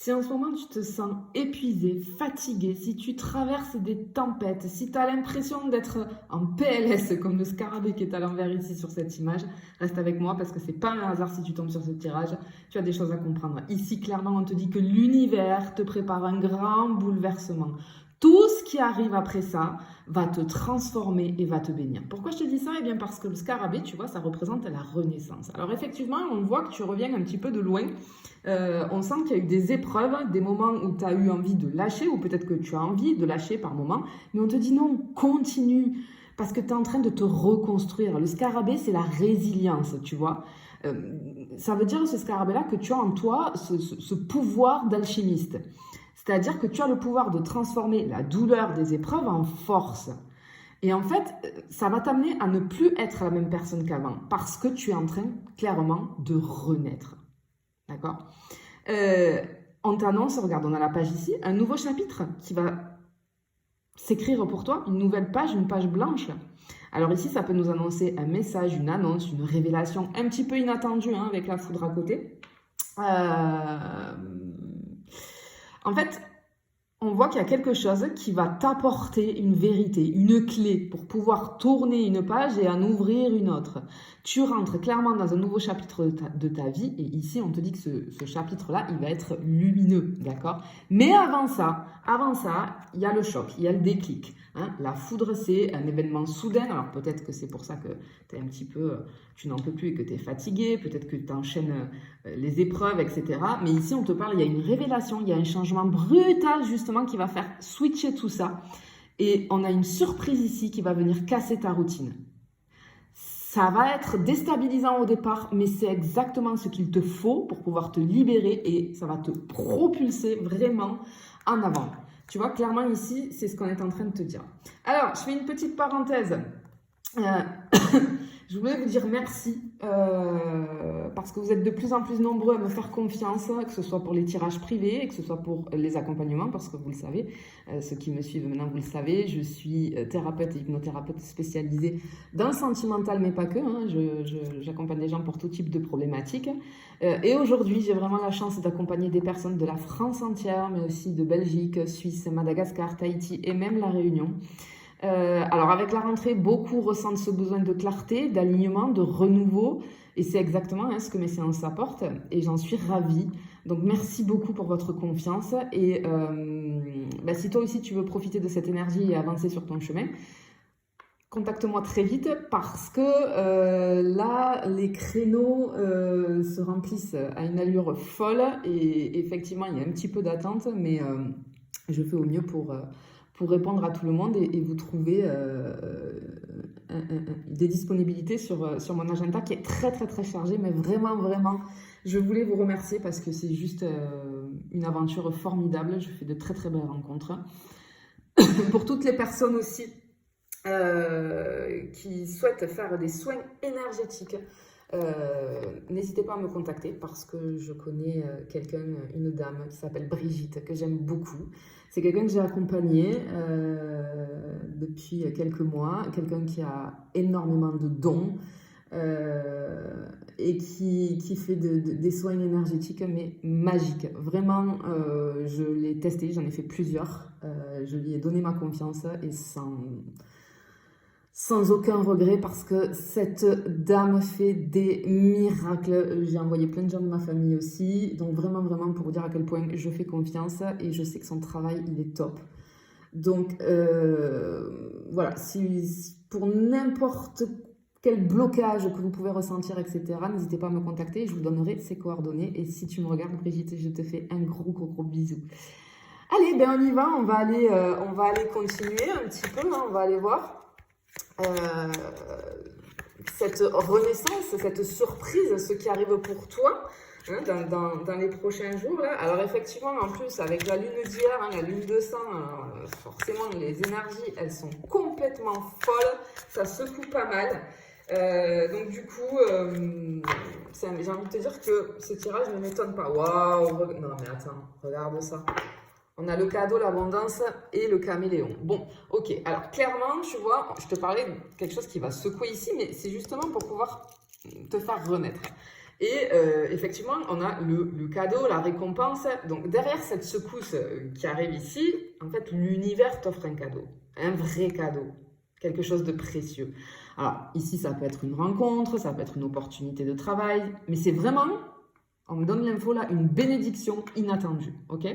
Si en ce moment tu te sens épuisé, fatigué, si tu traverses des tempêtes, si tu as l'impression d'être en PLS comme le scarabée qui est à l'envers ici sur cette image, reste avec moi parce que c'est pas un hasard si tu tombes sur ce tirage, tu as des choses à comprendre. Ici, clairement, on te dit que l'univers te prépare un grand bouleversement. Tout ce qui arrive après ça va te transformer et va te bénir. Pourquoi je te dis ça? Eh bien parce que le scarabée, tu vois, ça représente la renaissance. Alors effectivement, on voit que tu reviens un petit peu de loin. On sent qu'il y a eu des épreuves, des moments où tu as eu envie de lâcher, ou peut-être que tu as envie de lâcher par moment, mais on te dit non, continue, parce que tu es en train de te reconstruire. Le scarabée, c'est la résilience, tu vois. Ça veut dire, ce scarabée-là, que tu as en toi ce pouvoir d'alchimiste. C'est-à-dire que tu as le pouvoir de transformer la douleur des épreuves en force. Et en fait, ça va t'amener à ne plus être la même personne qu'avant, parce que tu es en train, clairement, de renaître. D'accord? On t'annonce, regarde, on a la page ici, un nouveau chapitre qui va s'écrire pour toi, une nouvelle page, une page blanche. Alors ici, ça peut nous annoncer un message, une annonce, une révélation un petit peu inattendue, hein, avec la foudre à côté. En fait, on voit qu'il y a quelque chose qui va t'apporter une vérité, une clé pour pouvoir tourner une page et en ouvrir une autre. Tu rentres clairement dans un nouveau chapitre de ta vie et ici, on te dit que ce chapitre-là, il va être lumineux, d'accord? Mais avant ça, il y a le choc, il y a le déclic. Hein. La foudre, c'est un événement soudain. Alors peut-être que c'est pour ça que tu es un petit peu, tu n'en peux plus et que tu es fatigué, peut-être que tu enchaînes les épreuves, etc. Mais ici, on te parle, il y a une révélation, il y a un changement brutal justement qui va faire switcher tout ça. Et on a une surprise ici qui va venir casser ta routine. Ça va être déstabilisant au départ, mais c'est exactement ce qu'il te faut pour pouvoir te libérer et ça va te propulser vraiment en avant. Tu vois, clairement ici, c'est ce qu'on est en train de te dire. Alors, je fais une petite parenthèse. Je voulais vous dire merci parce que vous êtes de plus en plus nombreux à me faire confiance, que ce soit pour les tirages privés, que ce soit pour les accompagnements, parce que vous le savez, ceux qui me suivent maintenant, vous le savez, je suis thérapeute et hypnothérapeute spécialisée dans le sentimental, mais pas que. Hein, j'accompagne les gens pour tout type de problématiques. Et aujourd'hui, j'ai vraiment la chance d'accompagner des personnes de la France entière, mais aussi de Belgique, Suisse, Madagascar, Tahiti et même La Réunion. Alors avec la rentrée, beaucoup ressentent ce besoin de clarté, d'alignement, de renouveau et c'est exactement ce que mes séances apportent et j'en suis ravie. Donc merci beaucoup pour votre confiance et si toi aussi tu veux profiter de cette énergie et avancer sur ton chemin, contacte-moi très vite parce que là, les créneaux se remplissent à une allure folle et effectivement, il y a un petit peu d'attente, mais je fais au mieux pour répondre à tout le monde et vous trouver des disponibilités sur mon agenda qui est très, très, très chargé. Mais vraiment, vraiment, je voulais vous remercier parce que c'est juste une aventure formidable. Je fais de très, très belles rencontres. Pour toutes les personnes aussi qui souhaitent faire des soins énergétiques, n'hésitez pas à me contacter parce que je connais quelqu'un, une dame qui s'appelle Brigitte, que j'aime beaucoup. C'est quelqu'un que j'ai accompagné depuis quelques mois, quelqu'un qui a énormément de dons et qui fait des soins énergétiques mais magiques. Vraiment, je l'ai testé, j'en ai fait plusieurs. Je lui ai donné ma confiance et sans aucun regret parce que cette dame fait des miracles. J'ai envoyé plein de gens de ma famille aussi. Donc vraiment, vraiment pour vous dire à quel point je fais confiance et je sais que son travail, il est top. Donc voilà, si pour n'importe quel blocage que vous pouvez ressentir, etc., n'hésitez pas à me contacter. Je vous donnerai ses coordonnées. Et si tu me regardes, Brigitte, je te fais un gros, gros, gros bisou. Allez, ben on y va. On va aller continuer un petit peu. Hein, on va aller voir. Cette renaissance, cette surprise, ce qui arrive pour toi hein, dans les prochains jours. Là. Alors effectivement, en plus, avec la lune d'hier, hein, la lune de sang, forcément, les énergies, elles sont complètement folles. Ça secoue pas mal. Donc du coup, j'ai envie de te dire que ce tirage ne m'étonne pas. Waouh! Non mais attends, regarde ça. On a le cadeau, l'abondance et le caméléon. Bon, ok. Alors, clairement, tu vois, je te parlais de quelque chose qui va secouer ici, mais c'est justement pour pouvoir te faire renaître. Et effectivement, on a le cadeau, la récompense. Donc derrière cette secousse qui arrive ici, en fait, l'univers t'offre un cadeau, un vrai cadeau, quelque chose de précieux. Alors ici, ça peut être une rencontre, ça peut être une opportunité de travail, mais c'est vraiment, on me donne l'info là, une bénédiction inattendue, ok?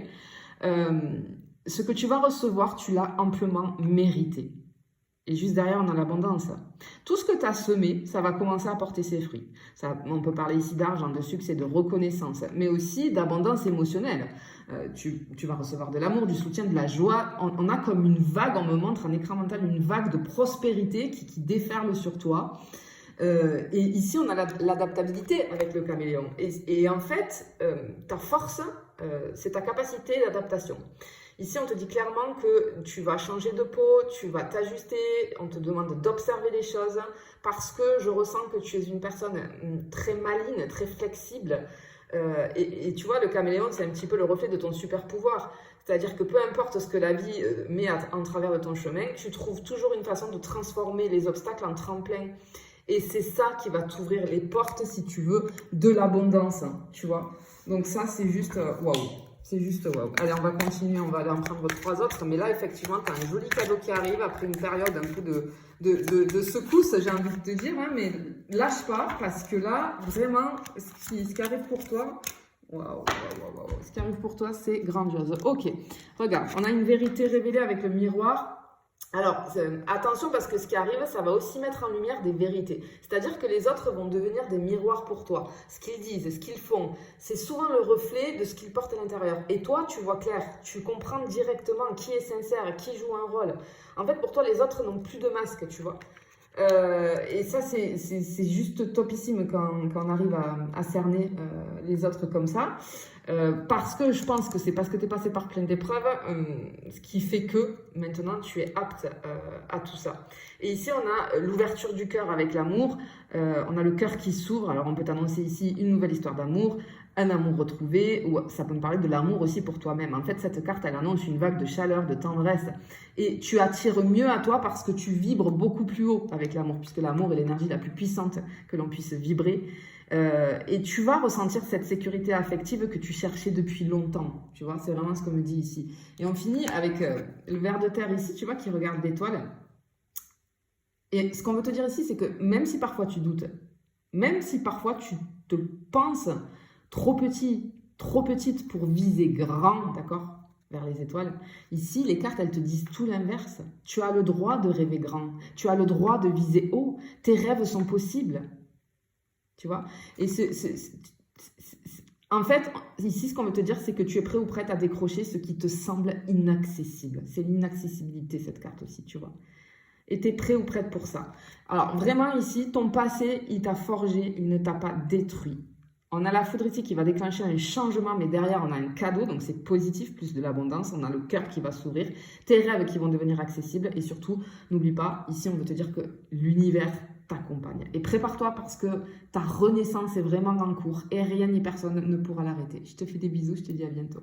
Ce que tu vas recevoir, tu l'as amplement mérité. Et juste derrière, on a l'abondance. Tout ce que tu as semé, ça va commencer à porter ses fruits. Ça, on peut parler ici d'argent, de succès, de reconnaissance, mais aussi d'abondance émotionnelle. Tu vas recevoir de l'amour, du soutien, de la joie. On a comme une vague, on me montre un écran mental, une vague de prospérité qui déferle sur toi. Et ici, on a l'adaptabilité avec le caméléon. Et en fait, ta force, c'est ta capacité d'adaptation. Ici, on te dit clairement que tu vas changer de peau, tu vas t'ajuster, on te demande d'observer les choses parce que je ressens que tu es une personne très maligne, très flexible. Et tu vois, le caméléon, c'est un petit peu le reflet de ton super pouvoir. C'est-à-dire que peu importe ce que la vie met en travers de ton chemin, tu trouves toujours une façon de transformer les obstacles en tremplin. Et c'est ça qui va t'ouvrir les portes, si tu veux, de l'abondance, tu vois. Donc ça, c'est juste waouh. C'est juste waouh. Allez, on va continuer, on va aller en prendre 3 autres. Mais là, effectivement, tu as un joli cadeau qui arrive après une période un peu de secousse, j'ai envie de te dire. Hein, mais lâche pas, parce que là, vraiment, ce qui arrive pour toi, waouh. Ce qui arrive pour toi, c'est grandiose. Ok, regarde, on a une vérité révélée avec le miroir. Alors, attention parce que ce qui arrive, ça va aussi mettre en lumière des vérités. C'est-à-dire que les autres vont devenir des miroirs pour toi. Ce qu'ils disent, ce qu'ils font, c'est souvent le reflet de ce qu'ils portent à l'intérieur. Et toi, tu vois clair, tu comprends directement qui est sincère, qui joue un rôle. En fait, pour toi, les autres n'ont plus de masque, tu vois. Et ça, c'est juste topissime quand on arrive à cerner les autres comme ça. Parce que je pense que c'est parce que tu es passé par plein d'épreuves, ce qui fait que maintenant tu es apte à tout ça. Et ici, on a l'ouverture du cœur avec l'amour. On a le cœur qui s'ouvre. Alors, on peut t'annoncer ici une nouvelle histoire d'amour, un amour retrouvé, ou ça peut me parler de l'amour aussi pour toi-même. En fait, cette carte, elle annonce une vague de chaleur, de tendresse. Et tu attires mieux à toi parce que tu vibres beaucoup plus haut avec l'amour, puisque l'amour est l'énergie la plus puissante que l'on puisse vibrer. Et tu vas ressentir cette sécurité affective que tu cherchais depuis longtemps. Tu vois, c'est vraiment ce qu'on me dit ici. Et on finit avec le ver de terre ici, tu vois, qui regarde l'étoile. Et ce qu'on veut te dire ici, c'est que même si parfois tu doutes, même si parfois tu te penses trop petit, trop petite pour viser grand, d'accord, vers les étoiles, ici, les cartes, elles te disent tout l'inverse. Tu as le droit de rêver grand. Tu as le droit de viser haut. Tes rêves sont possibles. Tu vois? Et en fait, ici, ce qu'on veut te dire, c'est que tu es prêt ou prête à décrocher ce qui te semble inaccessible. C'est l'inaccessibilité, cette carte aussi, tu vois. Et tu es prêt ou prête pour ça. Alors, vraiment, ici, ton passé, il t'a forgé, il ne t'a pas détruit. On a la foudre ici qui va déclencher un changement, mais derrière, on a un cadeau, donc c'est positif, plus de l'abondance. On a le cœur qui va s'ouvrir, tes rêves qui vont devenir accessibles. Et surtout, n'oublie pas, ici, on veut te dire que l'univers t'accompagne. Et prépare-toi parce que ta renaissance est vraiment en cours et rien ni personne ne pourra l'arrêter. Je te fais des bisous, je te dis à bientôt.